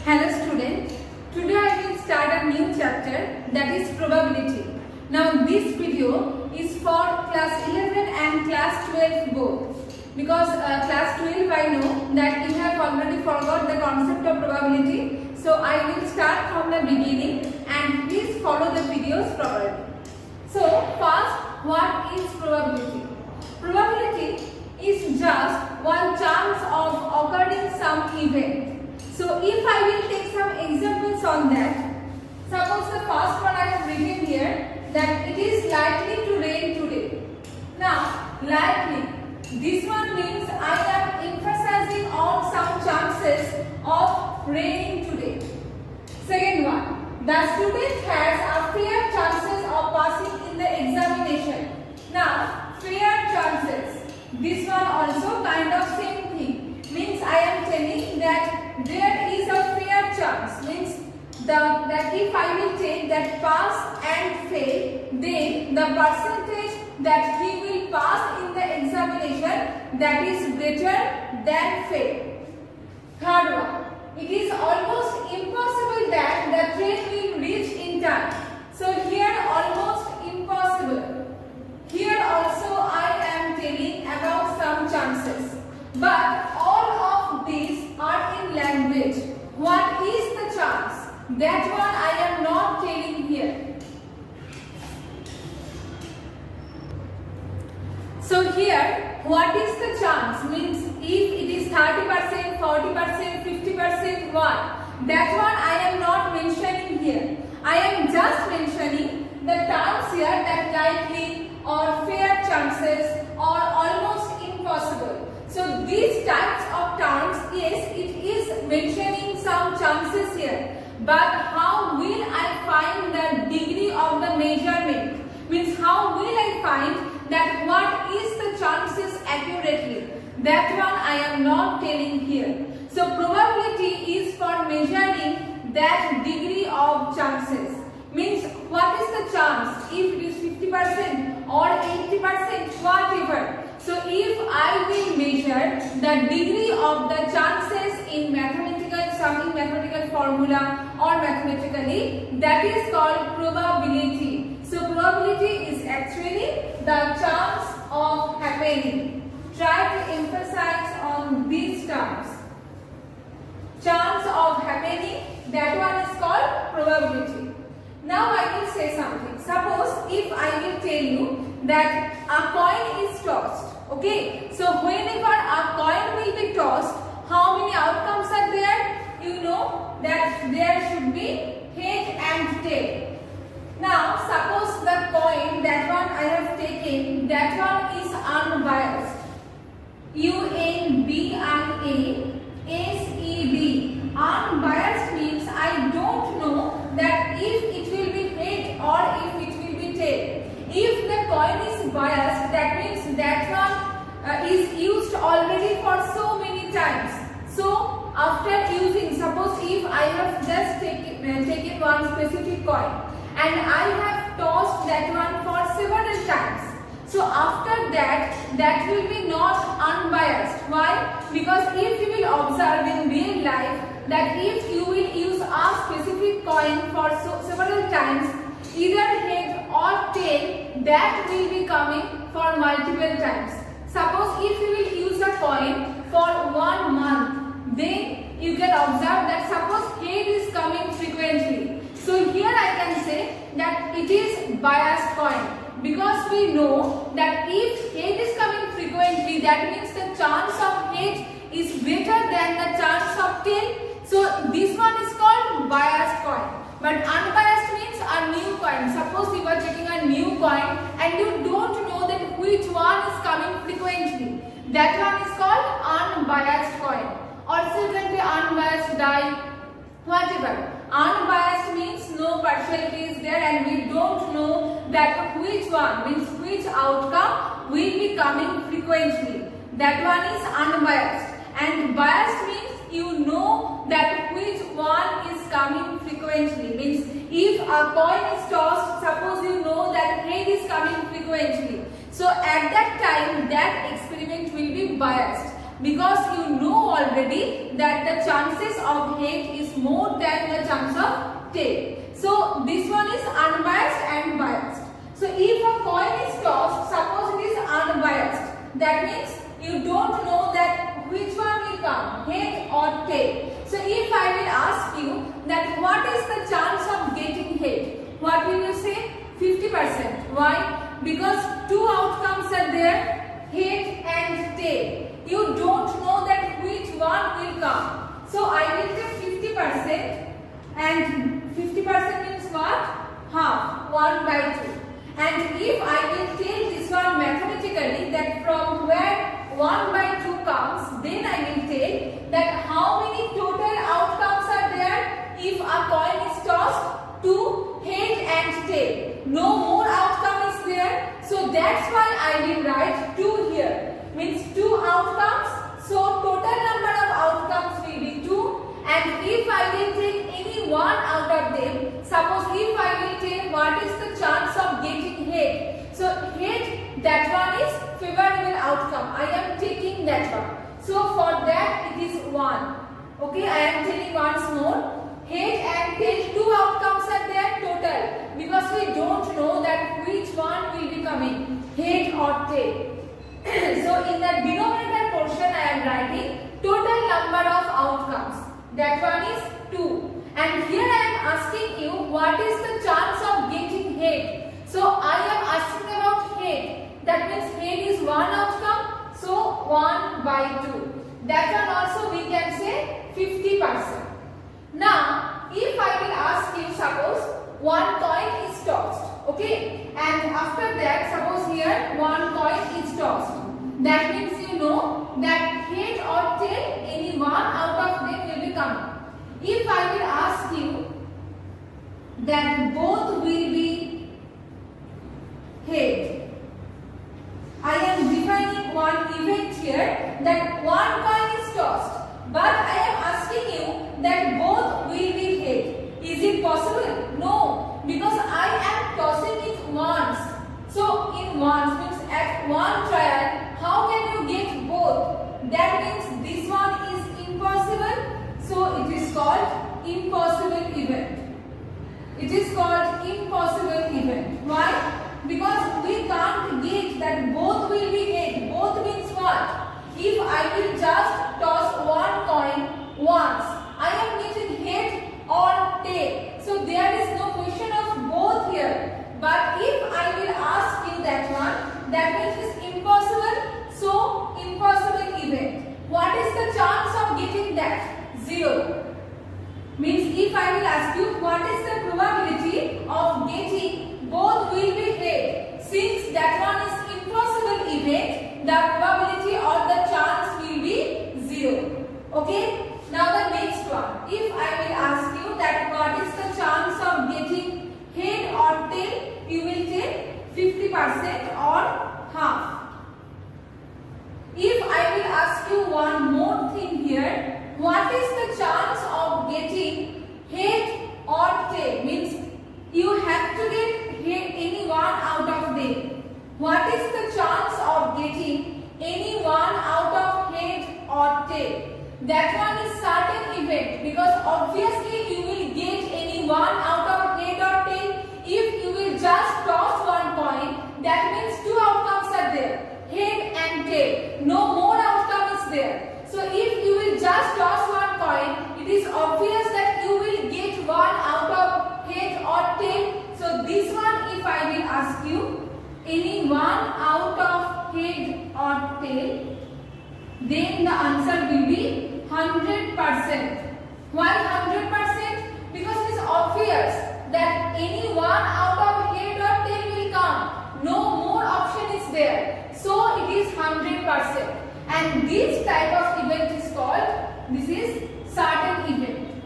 Hello student, today I will start a new chapter, that is probability. Now this video is for class 11 and class 12 both, because class 12 I know that you have already forgot the concept of probability, so I will start from the beginning and please follow the videos properly. So first, what is probability? Probability is just one chance of occurring some event. So if I will take some examples on that, suppose the first one I have written here that it is likely to rain today. Now likely, this one means I am emphasizing on some chances of raining today. Second one, the student has a fair chances of passing in the examination. Now fair chances, this one also kind of same thing, means I am telling that there is a fair chance, means that if I will take that pass and fail, then the percentage that he will pass in the examination, that is greater than fail. Third one, it is almost impossible that the train will reach in time. So here almost impossible. Here also I am telling about some chances. But all of these are in language. What is the chance? That one I am not telling here. So here, what is the chance? Means if it is 30%, 40%, 50%, what? That one I am not mentioning here. I am just mentioning the terms here that likely or fair chances or almost impossible. So these types of terms, yes, it is mentioning some chances here. But how will I find the degree of the measurement? Means how will I find that what is the chances accurately? That one I am not telling here. So probability is for measuring that degree of chances. Means what is the chance? If it is 50% or 80%, whatever. So if I will measure the degree of the chances in some mathematical formula or mathematically, that is called probability. So probability is actually the chance of happening. Try to emphasize on these terms. Chance of happening, that one is called probability. Now I will say something. Suppose if I will tell you that a coin is tossed. Okay, so whenever a coin will be tossed, how many outcomes are there? You know that there should be head and tail. Now suppose the coin, that one I have taken, that one is unbiased. U-N-B-I-A-S-E-D. Unbiased means I don't know that if it will be head or if it will be tail. If the coin is biased, that means that one is used already for so many times. So after using, suppose if I have just taken one specific coin and I have tossed that one for several times. So after that, that will be not unbiased. Why? Because if you will observe in real life that if you will use a specific coin for several times, either head or tail, that will be coming for multiple times. Suppose if you will use a coin for 1 month, then you can observe that suppose head is coming frequently. So here I can say that it is biased coin, because we know that if head is coming frequently, that means the chance of head is greater than the chance of tail. So this one is called biased coin. But unbiased means a new coin. Suppose you are taking a new coin and you don't know that which one is coming frequently. That one is called unbiased coin. Also you can say unbiased die, whatever. Unbiased means no partiality is there and we don't know that which one, means which outcome will be coming frequently. That one is unbiased. And biased means you know that which one is coming frequently. Means if a coin is tossed, suppose you know that head is coming frequently. So at that time that experiment will be biased. because you know already that the chances of head is more than the chance of tail. So this one is unbiased and biased. So if a coin is tossed, suppose it is unbiased, that means you don't know that which one will come, head or tail. So if I will ask you that what is the chance of getting head, what will you say? 50%. Why? Because two outcomes are there, head and tail. You don't know that which one will come. So I will take 50%, and 50% means what? Half, 1 by 2. And if I will take this one mathematically, that from where 1 by 2 comes, then I will take that how many total outcomes are there if a coin is tossed? 2, head and tail. No more outcome is there. So that's why I will write 2 here. Means 2 outcomes. So total number of outcomes will be 2. And if I will take any one out of them, suppose if I will take what is the chance of getting head. So head, that one is favorable outcome. I am taking that one. So for that it is 1. Okay, I am telling once more. Head and tail, 2 outcomes are there total, because we don't know that which one will be coming, head or tail. So in the denominator portion I am writing total number of outcomes. That one is 2. And here I am asking you what is the chance of getting head. So I am asking about head. That means head is 1 outcome. So 1 by 2. That one also we can say 50%. Now if I will ask you, suppose one coin is tossed. Okay. And after that, suppose here one coin is tossed. That means you know that head or tail, any one out of them will be coming. If I will ask you that both will be head, I am defining one event here that one coin is tossed, but I am asking you that both will be head. Is it possible? No, because I am tossing it once. So in once means at one trial, how can you get both? That means this one is impossible. So it is called impossible event. It is called impossible event. Why? Because we can't get that both will be head. Both means what? If I will just toss one coin once, I am getting head or tail. So there is no question of both here. But if I will ask you that one, that means it is impossible. So impossible event. What is the chance of getting that? 0. Means if I will ask you what is the probability of getting both will be head. Since that one is impossible event, the probability or the chance will be 0. Okay. Now the next one. If I will ask you that what is the chance of getting head or tail, you will take 50% or half. If I will ask you one more thing here, what is the chance of getting head or tail? Means you have to get head any one out of them. What is the chance of getting any one out of head or tail? That one is certain event, because obviously you will get any one out of head or tail. If you will just toss one coin, that means 2 outcomes are there, head and tail. No more outcome is there. So if you will just toss one coin, it is obvious that you will get one out of head or tail. So this one, if I will ask you any one out of head or tail, then the answer will be 100%. Why 100%? Because it is obvious that any one out of head or tail will come. No more option is there. So it is 100%. And this type of event is called, this is certain event.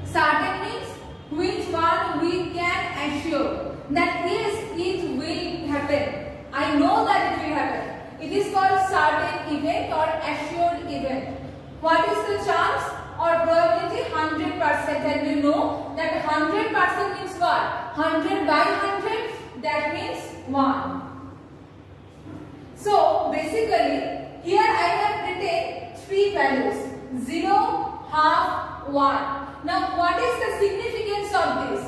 Certain means which one we can assure that yes, it will happen. I know that it will happen. It is called certain event or assured event. What is the chance or probability? 100%. And we know that 100% means what? 100 by 100, that means 1. So basically Here I have written three values: 0, half, 1. Now what is the significance of this?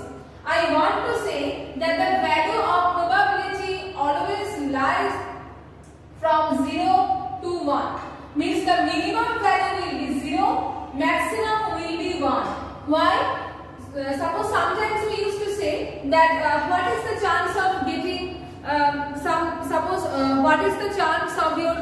I want to say that the value of probability always lies from 0 to 1. Means the minimum value will be 0, maximum will be 1. Why? Suppose sometimes we used to say that what is the chance of getting what is the chance of your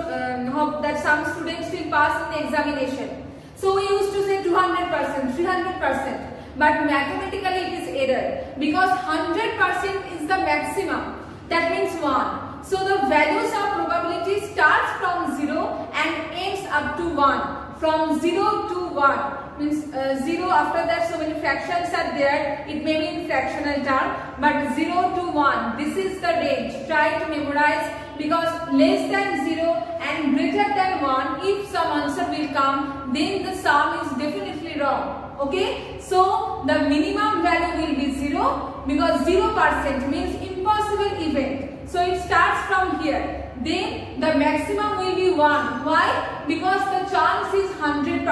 that some students will pass in the examination. So we used to say 200%, 300%. But mathematically it is error, because 100% is the maximum. That means 1. So the values of probability starts from 0 and ends up to 1. From 0 to 1 means 0, after that so many fractions are there. It may be in fractional term, but 0 to 1. This is the range. Try to memorize, because less than 0 and greater than 1, if some answer will come, then the sum is definitely wrong. Okay, so the minimum value will be 0, because 0% means impossible event. So it starts from here. Then the maximum will be 1. Why? Because the chance is 100%,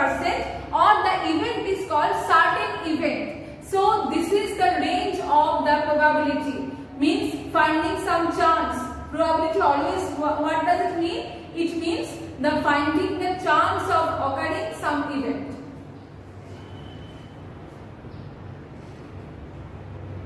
or the event is called certain event. So this is the range of the probability. Means finding some chance. Probability always, what does it mean? It means the finding